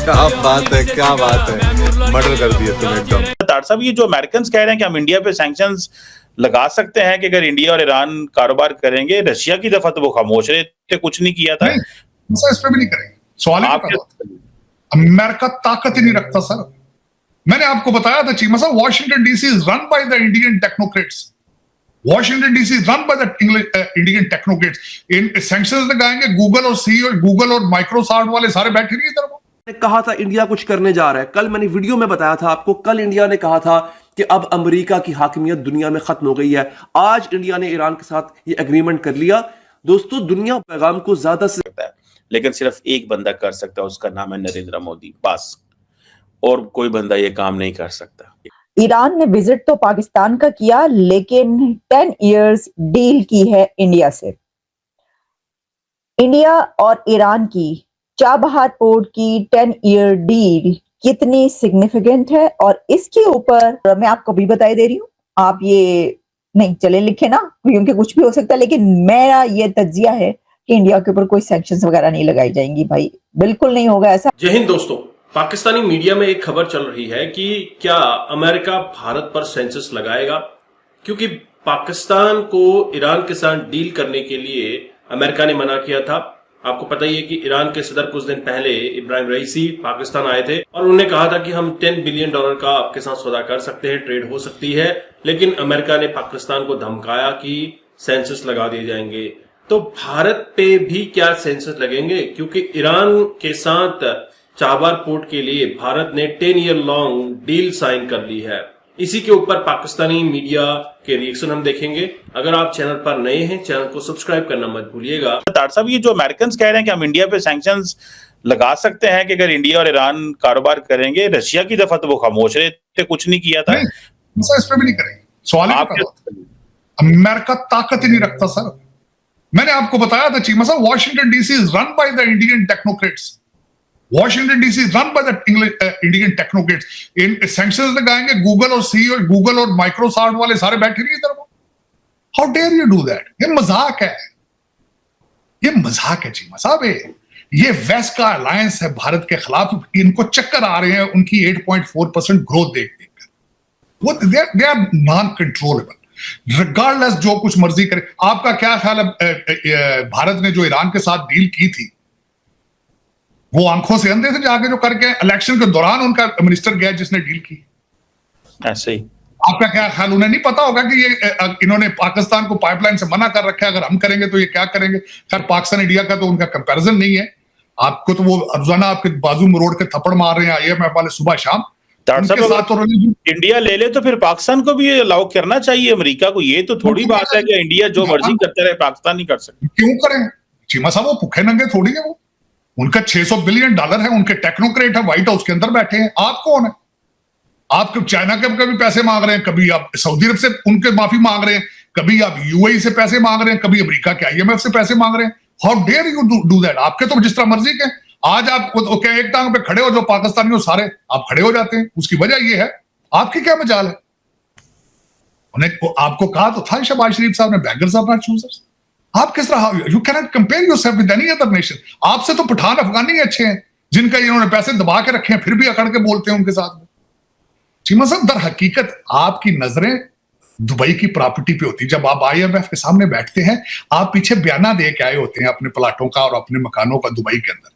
क्या बात है, क्या बात है, मर्डर कर दिया तुम एकदम। तार साहब, ये जो अमेरिकन कह रहे हैं कि हम इंडिया पे सैंक्शंस लगा सकते हैं कि अगर इंडिया और ईरान कारोबार करेंगे, रशिया की दफा तो वो खामोश रहे थे, कुछ नहीं किया था। इस पे भी नहीं करेंगे। सवाल अमेरिका ताकत ही नहीं रखता सर। मैंने आपको बताया था चीमा साहब, Washington DC is run by the Indian technocrats. Washington DC is run by the Indian technocrats. इन सैंक्शंस लगाएंगे, गूगल और सीईओ, गूगल और माइक्रोसॉफ्ट वाले सारे बैठे नहीं इधर। ने कहा था इंडिया कुछ करने जा रहा है। कल मैंने वीडियो में बताया था आपको, कल इंडिया ने कहा था कि अब अमेरिका की हाकिमियत दुनिया में खत्म हो गई है। आज इंडिया ने ईरान के साथ ये एग्रीमेंट कर लिया। दोस्तों, दुनिया पैगाम को ज्यादा से सकता है, लेकिन सिर्फ एक बंदा कर सकता है, उसका नाम है नरेंद्र मोदी, बस। और कोई बंदा ये काम नहीं कर सकता। ईरान ने विजिट तो पाकिस्तान का किया, लेकिन 10 इयर्स डील की है इंडिया से। इंडिया और ईरान की चाबहार पोर्ट की 10 ईयर डील कितनी सिग्निफिकेंट है, और इसके ऊपर मैं आपको भी बताई दे रही हूँ। आप ये नहीं चले लिखे ना, क्योंकि कुछ भी हो सकता है, लेकिन मेरा ये तज्जिया है कि इंडिया के ऊपर कोई सैंक्शंस वगैरह नहीं लगाई जाएंगी। भाई बिल्कुल नहीं होगा ऐसा। जय हिंद दोस्तों, पाकिस्तानी मीडिया में एक खबर चल रही है कि क्या अमेरिका भारत पर सैंक्शंस लगाएगा, क्योंकि पाकिस्तान को ईरान के साथ डील करने के लिए अमेरिका ने मना किया था। आपको पता ही है कि ईरान के सदर कुछ दिन पहले इब्राहिम रईसी पाकिस्तान आए थे और उन्होंने कहा था कि हम $10 बिलियन का आपके साथ सौदा कर सकते हैं, ट्रेड हो सकती है। लेकिन अमेरिका ने पाकिस्तान को धमकाया कि सैंक्शंस लगा दिए जाएंगे। तो भारत पे भी क्या सैंक्शंस लगेंगे, क्योंकि ईरान के साथ चाबहार पोर्ट के लिए भारत ने 10 ईयर लॉन्ग डील साइन कर ली है। इसी के ऊपर पाकिस्तानी मीडिया के रिएक्शन हम देखेंगे। अगर आप चैनल पर नए हैं, चैनल को सब्सक्राइब करना मत भूलिएगा। तार साहब, ये जो अमेरिकन कह रहे हैं कि हम इंडिया पे सैंक्शंस लगा सकते हैं कि अगर इंडिया और ईरान कारोबार करेंगे, रशिया की दफा तो वो खामोश रहे थे, कुछ नहीं किया था। इस पे भी नहीं करेंगे। सवाल अमेरिका ताकत ही नहीं रखता सर। मैंने आपको बताया था चीमा साहब, Washington DC is run by the Indian technocrats. Washington DC is run by the Indian technocrats. इन सैंक्शंस लगाएंगे, गूगल और सीईओ, गूगल और माइक्रोसॉफ्ट वाले सारे बैठे नहीं इधर। How dare you do that? ये मजाक है, ये मजाक है चीमा साहब। ये वेस्ट का अलायंस है भारत के खिलाफ। इनको चक्कर आ रहे हैं उनकी 8.4% ग्रोथ देख देखकर। वो they are non controllable, regardless जो कुछ मर्जी करे। आपका क्या ख्याल है, भारत ने जो ईरान के साथ डील की थी, वो आंखों से अंधे से जाके जो करके इलेक्शन के दौरान उनका मिनिस्टर गया जिसने डील की, ऐसे ही। आपका क्या ख्याल? उन्हें नहीं पता होगा कि ये इन्होंने पाकिस्तान को पाइपलाइन से मना कर रखा है, अगर हम करेंगे तो ये क्या करेंगे। खैर, पाकिस्तान इंडिया का तो उनका कंपैरिजन नहीं है। आपको तो वो रोजाना आपके बाजू में रोड के थप्पड़ मार रहे हैं IMF वाले सुबह शाम। इंडिया ले ले तो फिर पाकिस्तान को भी अलाउ करना चाहिए, अमेरिका को। ये तो थोड़ी बात है कि इंडिया जो मर्जी करता रहे, पाकिस्तान नहीं कर सकता। क्यों करें चीमा साहब? वो भूखे नंगे थोड़ी है। वो उनका $600 बिलियन है, उनके टेक्नोक्रेट है, व्हाइट हाउस के अंदर बैठे हैं। आप कौन है? आप चाइना के कभी पैसे मांग रहे हैं, कभी आप सऊदी अरब से उनके माफी मांग रहे हैं, कभी आप UAE से पैसे मांग रहे हैं, कभी अमेरिका के IMF से पैसे मांग रहे हैं। How dare you do that? आपके तो जिस तरह मर्जी के। आज आप क्या एक टांग पे खड़े हो, जो पाकिस्तानी हो सारे आप खड़े हो जाते हैं। उसकी वजह ये है, आपकी क्या मजाल है? उन्हें आपको कहा तो था शहबाज शरीफ साहब ने, बेगर्स आर नॉट चूजर्स। आप किस तरह, you can not compare yourself with any other nation. आपसे तो पठान अफगानी अच्छे हैं, जिनका इन्होंने पैसे दबा के रखे हैं, फिर भी अकड़ के बोलते हैं उनके साथ में। चीमा साहब, दर हकीकत आपकी नजरें दुबई की प्रॉपर्टी पे होती। जब आप IMF के सामने बैठते हैं, आप पीछे बयाना दे के आए होते हैं अपने प्लाटों का और अपने मकानों का दुबई के अंदर।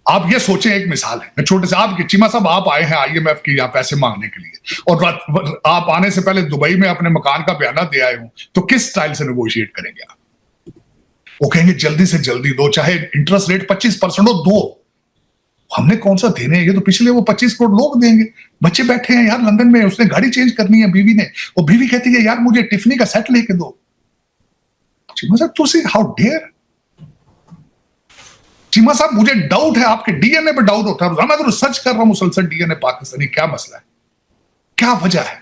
आप ये सोचें, एक मिसाल है छोटे से, आप चीमा साहब आप आए हैं IMF के यहाँ पैसे मांगने के लिए, और आप आने से पहले दुबई में अपने मकान का बयाना दे आए हो, तो किस स्टाइल से नेगोशिएट करेंगे आप? वो कहेंगे जल्दी से जल्दी दो, चाहे इंटरेस्ट रेट 25% हो, दो। हमने कौन सा देने हैं? ये तो पिछले वो 25 करोड़ लोग देंगे। बच्चे बैठे हैं यार लंदन में, उसने गाड़ी चेंज करनी है बीवी ने, वो बीवी कहती है यार मुझे टिफनी का सेट लेके दो। चीमा साहब, तो सी हाउ डेयर। चीमा साहब, मुझे डाउट है, आपके DNA पे डाउट होता है। मैं तो रिसर्च कर रहा हूं मुसलसल DNA पाकिस्तानी, क्या मसला है, क्या वजह है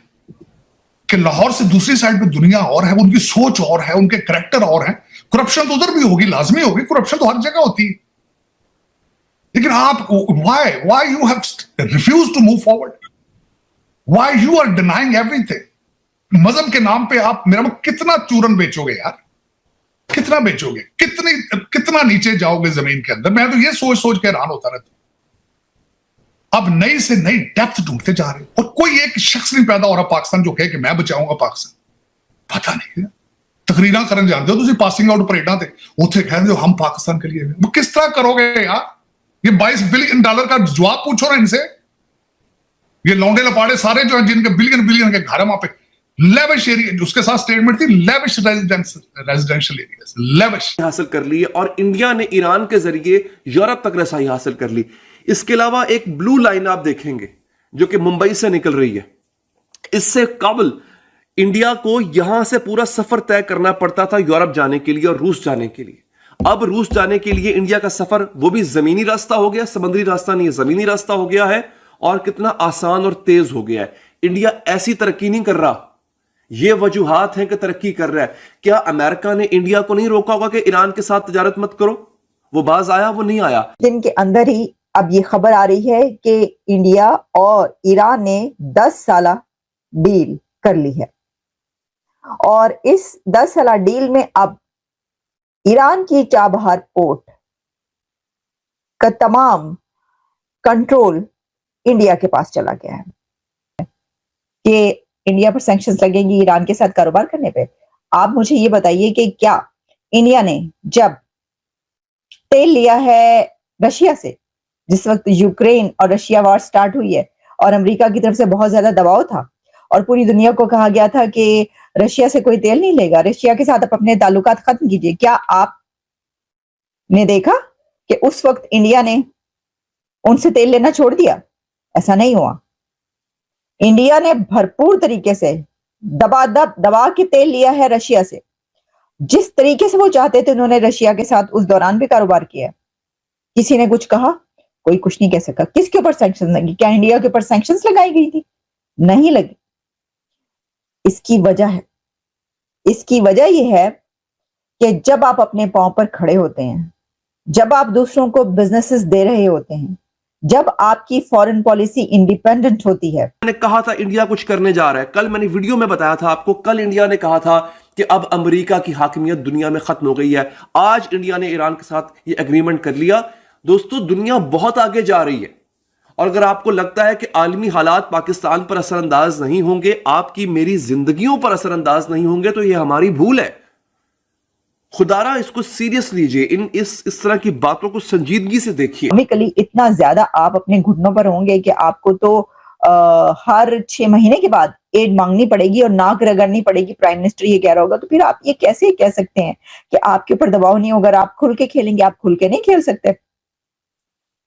कि लाहौर से दूसरी साइड पे दुनिया और है, उनकी सोच और है, उनके करैक्टर और है। करप्शन तो उधर भी होगी, लाजमी होगी, करप्शन तो हर जगह होती है। लेकिन आप why you have refused to move forward? Why you are denying everything? मजहब के नाम पे आप मेरा कितना चूरन बेचोगे यार? कितना बेचोगे? कितना नीचे जाओगे जमीन के अंदर? मैं तो ये सोच सोच के हैरान होता रहता हूं। अब नई से नई डेप्थ ढूंढते जा रहे हैं और कोई एक शख्स नहीं पैदा हो रहा पाकिस्तान जो कहे कि मैं बचाऊंगा पाकिस्तान। पता नहीं तकरीर करन जाते हो, पासिंग आउट परेडा थे उत्थे कहते हो हम पाकिस्तान के लिए, वो किस तरह करोगे यार? ये $22 बिलियन का जवाब पूछो ना इनसे। ये लौंडे लपाड़े सारे जो हैं जिनके बिलियन के घर है वहां पे लेविश एरिया, उसके साथ स्टेटमेंट थी लेविश रेजिडेंशियल एरियाज, लेविश हासिल कर ली है और इंडिया ने ईरान के जरिए यूरोप तक रसाई हासिल कर ली। इसके अलावा एक ब्लू लाइन आप देखेंगे जो कि मुंबई से निकल रही है। इससे कबल इंडिया को यहां से पूरा सफर तय करना पड़ता था यूरोप जाने के लिए और रूस जाने के लिए। अब रूस जाने के लिए इंडिया का सफर वो भी जमीनी रास्ता हो गया, समुद्री रास्ता नहीं है, जमीनी रास्ता हो गया है और कितना आसान और तेज हो गया है। इंडिया ऐसी तरक्की नहीं कर रहा, ये वजूहात हैं कि तरक्की कर रहा है। क्या अमेरिका ने इंडिया को नहीं रोका होगा कि ईरान के साथ तजारत मत करो? वो बाज आया, वो नहीं आया। दिन के अंदर ही अब ये खबर आ रही है कि इंडिया और ईरान ने 10 साल डील कर ली है और इस 10 साल डील में अब ईरान की चाबहार पोर्ट का तमाम कंट्रोल इंडिया के पास चला गया है कि इंडिया पर सैंक्शंस लगेंगी ईरान के साथ कारोबार करने पे। आप मुझे ये बताइए कि क्या इंडिया ने जब तेल लिया है रशिया से, जिस वक्त यूक्रेन और रशिया वॉर स्टार्ट हुई है और अमेरिका की तरफ से बहुत ज्यादा दबाव था और पूरी दुनिया को कहा गया था कि रशिया से कोई तेल नहीं लेगा, रशिया के साथ आप अपने ताल्लुकात खत्म कीजिए, क्या आपने देखा कि उस वक्त इंडिया ने उनसे तेल लेना छोड़ दिया? ऐसा नहीं हुआ। इंडिया ने भरपूर तरीके से दबा के तेल लिया है रशिया से। जिस तरीके से वो चाहते थे उन्होंने रशिया के साथ उस दौरान भी कारोबार किया। किसी ने कुछ कहा? कोई कुछ नहीं कह सका। किसके ऊपर सैंक्शंस लगी? क्या इंडिया के ऊपर सैंक्शंस लगाई गई थी? नहीं लगी। इसकी वजह यह है कि जब आप अपने पांव पर खड़े होते हैं, जब आप दूसरों को बिजनेसेस दे रहे होते हैं, जब आपकी फॉरेन पॉलिसी इंडिपेंडेंट होती है। मैंने कहा था इंडिया कुछ करने जा रहा है। कल मैंने वीडियो में बताया था आपको, कल इंडिया ने कहा था कि अब अमेरिका की हाकिमियत दुनिया में खत्म हो गई है। आज इंडिया ने ईरान के साथ ये एग्रीमेंट कर लिया। दोस्तों, दुनिया बहुत आगे जा रही है और अगर आपको लगता है कि आलमी हालात पाकिस्तान पर असरअंदाज नहीं होंगे, आपकी मेरी जिंदगियों पर असरअंदाज नहीं होंगे, तो यह हमारी भूल है। खुदारा इसको सीरियस लीजिए, इस तरह की बातों को संजीदगी से देखिए। केमिकली इतना ज्यादा आप अपने घुटनों पर होंगे कि आपको तो हर 6 महीने के बाद एड मांगनी पड़ेगी और नाक रगड़नी पड़ेगी। प्राइम मिनिस्टर ये कह रहा होगा, तो फिर आप ये कैसे कह सकते हैं कि आपके ऊपर दबाव नहीं होगा, आप खुल के खेलेंगे? आप खुल के नहीं खेल सकते।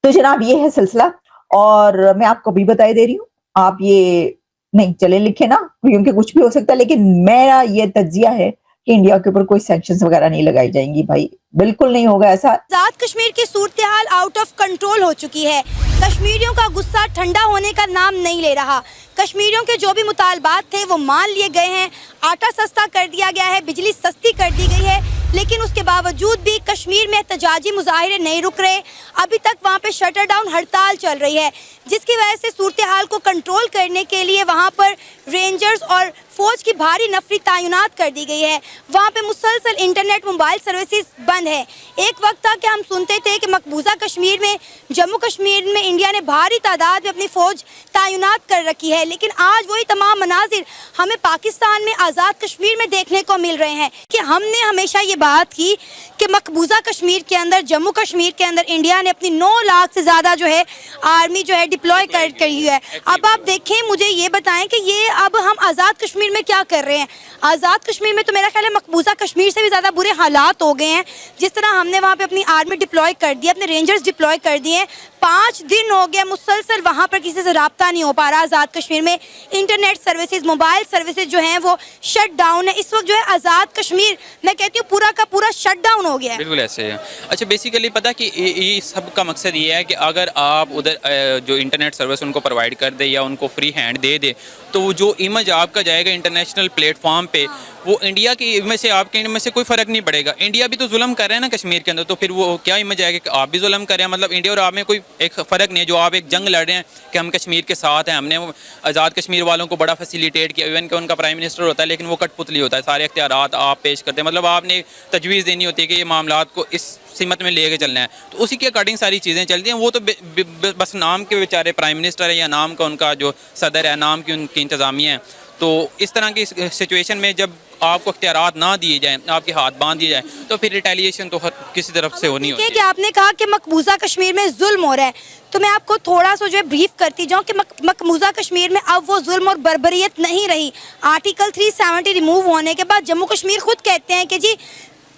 तो जनाब, ये है सिलसिला और मैं आपको भी बताई दे रही हूँ। आप ये नहीं चले लिखे ना, क्योंकि कुछ भी हो सकता है, लेकिन मेरा ये तज्जिया है कि इंडिया के ऊपर कोई सैंक्शंस वगैरह नहीं लगाई जाएंगी। भाई बिल्कुल नहीं होगा ऐसा। आजाद कश्मीर की सूरत हाल आउट ऑफ कंट्रोल हो चुकी है। कश्मीरियों का गुस्सा ठंडा होने का नाम नहीं ले रहा। कश्मीरियों के जो भी मुतालबात थे वो मान लिए गए हैं। आटा सस्ता कर दिया गया है, बिजली सस्ती कर दी गई है, लेकिन उसके बावजूद भी कश्मीर में एहतजाजी मुजाहिरे नहीं रुक रहे। अभी तक वहाँ पे शटर डाउन हड़ताल चल रही है, जिसकी वजह से सूरत हाल को कंट्रोल करने के लिए वहाँ पर रेंजर्स और फौज की भारी नफरी तैनात कर दी गई है। वहाँ पे मुसलसल इंटरनेट मोबाइल सर्विसेज बंद है। एक वक्त था कि हम सुनते थे कि मकबूजा कश्मीर में, जम्मू कश्मीर में इंडिया ने भारी तादाद में अपनी फौज तैनात कर रखी है, लेकिन आज वही तमाम मनाजिर हमें पाकिस्तान में आज़ाद कश्मीर में देखने को मिल रहे हैं। कि हमने हमेशा ये बात की कि मकबूजा कश्मीर के अंदर, जम्मू कश्मीर के अंदर इंडिया ने अपनी 9 लाख से ज़्यादा जो है आर्मी जो है डिप्लॉय करी है। अब आप देखें, मुझे ये बताएं कि ये अब हम आज़ाद कश्मीर में क्या कर रहे हैं? आज़ाद कश्मीर में तो मेरा ख्याल है मकबूजा कश्मीर से भी ज़्यादा बुरे हालात हो गए हैं। जिस तरह हमने वहाँ पे अपनी आर्मी डिप्लॉय कर दी, अपने रेंजर्स डिप्लॉय कर दिए। 5 दिन हो गए मुसलसल वहाँ पर किसी से रब्ता नहीं हो पा रहा। आज़ाद कश्मीर में इंटरनेट सर्विसेज, मोबाइल सर्विसेज जो हैं वो शट डाउन है। इस वक्त जो है आज़ाद कश्मीर, मैं कहती हूँ पूरा का पूरा शट डाउन हो गया है। बिल्कुल ऐसे है। अच्छा, बेसिकली पता कि ये सब का मकसद ये है कि अगर आप उधर जो इंटरनेट सर्विस उनको प्रोवाइड कर दे या उनको फ्री हैंड दे दे, तो जो इमेज आपका जाएगा इंटरनेशनल प्लेटफॉर्म पे, वो इंडिया की में से आपके में से कोई फ़र्क नहीं पड़ेगा। इंडिया भी तो जुल्म कर रहे हैं ना कश्मीर के अंदर, तो फिर वो क्या इमेज आएगा कि आप भी जुल्म कर रहे हैं। मतलब इंडिया और आप में कोई एक फ़र्क नहीं है। जो आप एक जंग लड़ रहे हैं कि हम कश्मीर के साथ हैं, हमने आज़ाद कश्मीर वालों को बड़ा फैसिलिटेट किया, इवन कि उनका प्राइम मिनिस्टर होता है लेकिन वो कठपुतली होता है, सारे इख्तियारात आप पेश करते हैं। मतलब आपने तजवीज़ देनी होती है कि ये मामलात को इस सीमत में लेके चलना है, तो उसी के अकॉर्डिंग सारी चीज़ें चलती हैं। वो तो बस नाम के बेचारे प्राइम मिनिस्टर है या नाम का उनका जो सदर है, नाम की उनकी इंतज़ामिया है। तो इस तरह की सिचुएशन में जब आपको इख्तियारात ना दिए जाएं, आपके हाथ बांध दिए जाए, तो फिर रिटेलिएशन तो हर किसी तरफ से होनी होती है। कि आपने कहा कि मकबूजा कश्मीर में जुल्म हो रहा है, तो मैं आपको थोड़ा सा जो है ब्रीफ करती जाऊं कि मकबूजा कश्मीर में अब वो जुल्म और बर्बरियत नहीं रही। आर्टिकल 370 रिमूव होने के बाद जम्मू कश्मीर खुद कहते हैं कि जी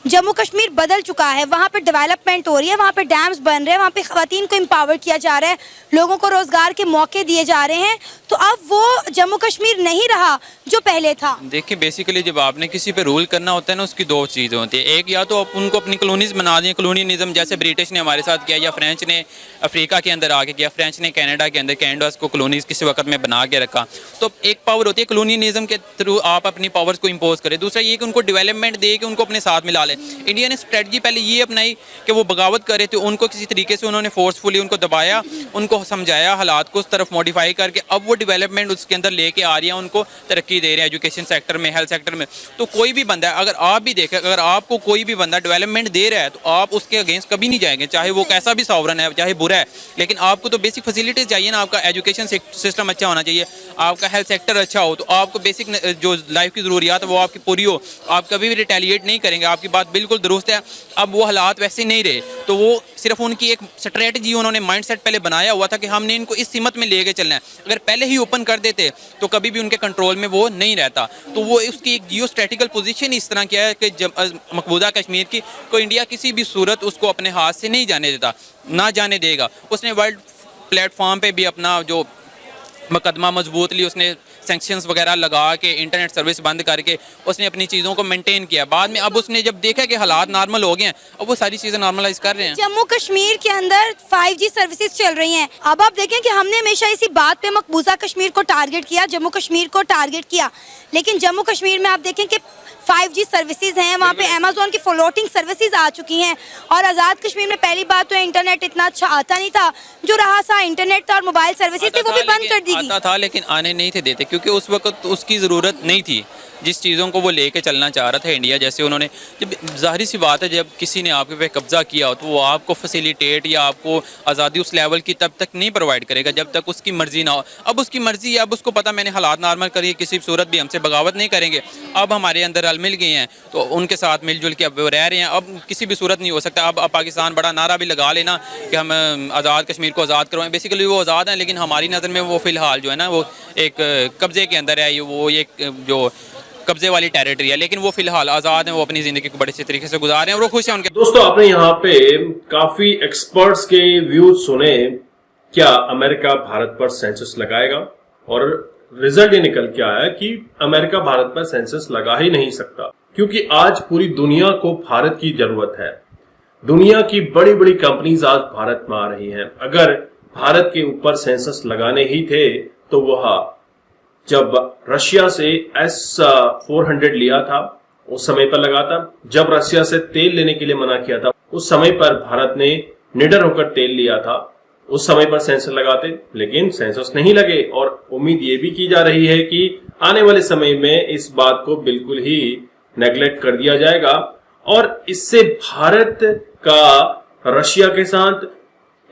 जम्मू कश्मीर बदल चुका है, वहाँ पे डेवलपमेंट हो रही है, वहाँ पे डैम्स बन रहे हैं, वहाँ पे ख़वातीन को एम्पावर किया जा रहा है, लोगों को रोज़गार के मौके दिए जा रहे हैं। तो अब वो जम्मू कश्मीर नहीं रहा जो पहले था। देखिए बेसिकली जब आपने किसी पे रूल करना होता है ना, उसकी दो चीज़ें होती है। एक या तो आप उनको अपनी कॉलोनीज बना दें, कॉलोनियलिज्म जैसे ब्रिटिश ने हमारे साथ किया या फ्रेंच ने अफ्रीका के अंदर आके किया, फ्रेंच ने कनाडा के अंदर कैनेडास को कॉलोनीज किसी वक्त में बना के रखा। तो एक पावर होती है कॉलोनियलिज्म के थ्रू आप अपनी पावर्स को इम्पोज करें। दूसरा ये कि उनको डेवलपमेंट दे के उनको अपने साथ मिला लें। इंडिया ने स्ट्रेटजी पहले ये अपनाई कि वो बगावत करे, तो उनको किसी तरीके से उन्होंने फोर्सफुली उनको दबाया, उनको समझाया, हालात को उस तरफ मॉडिफाई करके अब वो डेवलपमेंट उसके अंदर लेके आ रही है, उनको तरक्की दे रहे हैं एजुकेशन सेक्टर में, हेल्थ सेक्टर में। तो कोई भी बंदा, अगर आप भी देखें, अगर आपको कोई भी बंदा डेवलपमेंट दे रहा है तो आप उसके अगेंस्ट कभी नहीं जाएंगे, चाहे वो कैसा भी सॉवरन है, चाहे बुरा है। लेकिन आपको तो बेसिक फैसिलिटीज चाहिए ना, आपका एजुकेशन सिस्टम अच्छा होना चाहिए, आपका हेल्थ सेक्टर अच्छा हो, तो आपको बेसिक जो लाइफ की ज़रूरियात है वो आपकी पूरी हो, आप कभी भी रिटेलिएट नहीं करेंगे। आपकी बात बिल्कुल दुरुस्त है। अब वो हालात वैसे नहीं रहे, तो वो सिर्फ उनकी एक स्ट्रेटजी, उन्होंने माइंडसेट पहले बनाया हुआ था कि हमने इनको इस सीमत में लेके चलना है। अगर पहले ही ओपन कर देते तो कभी भी उनके कंट्रोल में वो नहीं रहता। तो वो उसकी एक जियो स्ट्रेटिकल पोजीशन इस तरह किया है कि जब मकबूजा कश्मीर की को इंडिया किसी भी सूरत उसको अपने हाथ से नहीं जाने देता, ना जाने देगा। उसने वर्ल्ड प्लेटफॉर्म पे भी अपना जो मुकदमा मजबूत ली, उसने सैंक्शंस वगैरह लगा के इंटरनेट सर्विस बंद करके उसने अपनी चीज़ों को मेंटेन किया। बाद में अब उसने जब देखा कि हालात नॉर्मल हो गए हैं, अब वो सारी चीज़ें नॉर्मलाइज कर रहे हैं। जम्मू कश्मीर के अंदर 5G सर्विसेज चल रही हैं। अब आप देखें कि हमने हमेशा इसी बात पे मकबूजा कश्मीर को टारगेट किया, जम्मू कश्मीर को टारगेट किया, लेकिन जम्मू कश्मीर में आप देखें कि 5G सर्विसेज हैं, वहाँ पे अमेज़न की फ्लोटिंग सर्विसेज आ चुकी हैं। और आज़ाद कश्मीर में पहली बात तो इंटरनेट इतना अच्छा आता नहीं था, जो रहा सा इंटरनेट और मोबाइल सर्विसेज थी वो भी बंद कर दी गई। आता था लेकिन आने नहीं थे देते, क्योंकि उस वक्त उसकी ज़रूरत नहीं थी। जिस चीज़ों को वो लेके चलना चाह रहा था इंडिया, जैसे उन्होंने, जब जाहिर सी बात है जब किसी ने आपके पे कब्जा किया हो तो वो आपको फैसिलिटेट या आपको आज़ादी उस लेवल की तब तक नहीं प्रोवाइड करेगा जब तक उसकी मर्ज़ी ना हो। अब उसकी मर्ज़ी है, अब उसको पता मैंने हालात नॉर्मल करिए, किसी सूरत भी हमसे बगावत नहीं करेंगे। अब हमारे अंदर रल मिल गए हैं तो उनके साथ मिलजुल के अब वो रह रहे हैं। अब किसी भी सूरत नहीं हो सकता। अब पाकिस्तान बड़ा नारा भी लगा लेना कि हम आज़ाद कश्मीर को आज़ाद करवाएं, बेसिकली वो आज़ाद हैं, लेकिन हमारी नज़र में वो फ़िलहाल जो है ना वो एक कब्ज़े के अंदर है, वो एक जो कब्जे वाली टेरिटरी है, लेकिन वो फिलहाल आजाद हैं, वो अपनी जिंदगी को बड़े अच्छे तरीके से गुजार रहे हैं और वो खुश हैं उनके। दोस्तों आपने यहाँ पे काफी एक्सपर्ट्स के व्यूज सुने। क्या अमेरिका भारत पर सेंसस लगाएगा? और रिजल्ट ये निकल के आया कि अमेरिका भारत पर सेंसस लगा ही नहीं सकता, क्योंकि आज पूरी दुनिया को भारत की जरूरत है। दुनिया की बड़ी बड़ी कंपनीज आज भारत में आ रही हैं। अगर भारत के ऊपर सेंसस लगाने ही थे तो वह जब रशिया से S-400 लिया था उस समय पर लगा था, जब रशिया से तेल लेने के लिए मना किया था उस समय पर भारत ने निडर होकर तेल लिया था, उस समय पर सेंसस लगाते, लेकिन सेंसस नहीं लगे। और उम्मीद ये भी की जा रही है कि आने वाले समय में इस बात को बिल्कुल ही नेग्लेक्ट कर दिया जाएगा और इससे भारत का रशिया के साथ,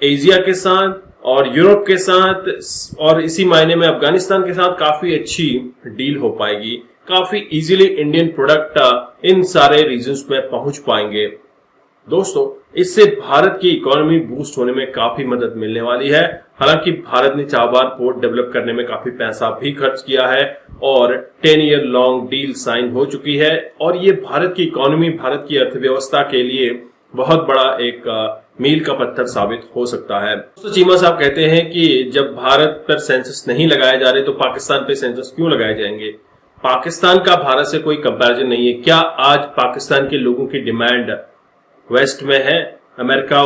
एशिया के साथ और यूरोप के साथ और इसी मायने में अफगानिस्तान के साथ काफी अच्छी डील हो पाएगी। काफी इजीली इंडियन प्रोडक्ट इन सारे रीजन्स में पहुंच पाएंगे। दोस्तों इससे भारत की इकोनॉमी बूस्ट होने में काफी मदद मिलने वाली है। हालांकि भारत ने चाबार पोर्ट डेवलप करने में काफी पैसा भी खर्च किया है और 10 ईयर लॉन्ग डील साइन हो चुकी है और ये भारत की इकोनॉमी, भारत की अर्थव्यवस्था के लिए बहुत बड़ा एक मील का पत्थर साबित हो सकता है। तो चीमा साहब कहते हैं कि जब भारत पर सेंसस नहीं लगाए जा रहे तो पाकिस्तान पे सेंसस क्यों लगाए जाएंगे? पाकिस्तान का भारत से कोई कंपैरिजन नहीं है। क्या आज पाकिस्तान के लोगों की डिमांड वेस्ट में है? अमेरिका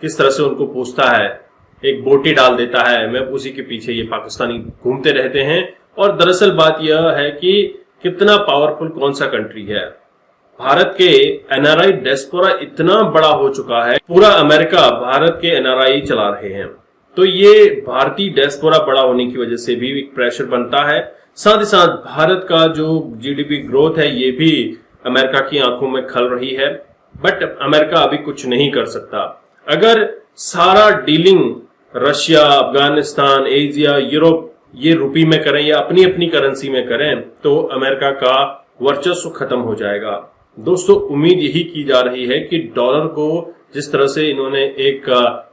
किस तरह से उनको पूछता है, एक बोटी डाल देता है, मैं उसी के पीछे ये पाकिस्तानी घूमते रहते हैं। और दरअसल बात यह है कि कितना पावरफुल कौन सा कंट्री है। भारत के एनआरआई डियास्पोरा इतना बड़ा हो चुका है, पूरा अमेरिका भारत के एनआरआई चला रहे हैं। तो ये भारतीय डियास्पोरा बड़ा होने की वजह से भी एक प्रेशर बनता है। साथ ही साथ भारत का जो जीडीपी ग्रोथ है ये भी अमेरिका की आंखों में खल रही है, बट अमेरिका अभी कुछ नहीं कर सकता। अगर सारा dealing Russia, Afghanistan, Asia, Europe ये रुपये में करें या अपनी अपनी करेंसी में करें तो अमेरिका का वर्चस्व खत्म हो जाएगा। दोस्तों, उम्मीद यही की जा रही है कि डॉलर को जिस तरह से इन्होंने एक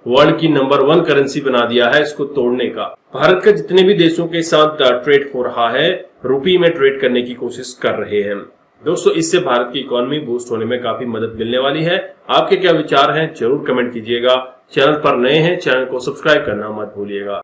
वर्ल्ड की नंबर 1 करेंसी बना दिया है, इसको तोड़ने का भारत के जितने भी देशों के साथ ट्रेड हो रहा है, रुपये में ट्रेड करने की कोशिश कर रहे हैं। दोस्तों, इससे भारत की इकोनॉमी बूस्ट होने में काफी मदद मिलने वाली है। आपके क्या विचार हैं जरूर कमेंट कीजिएगा। चैनल पर नए हैं, चैनल को सब्सक्राइब करना मत भूलिएगा।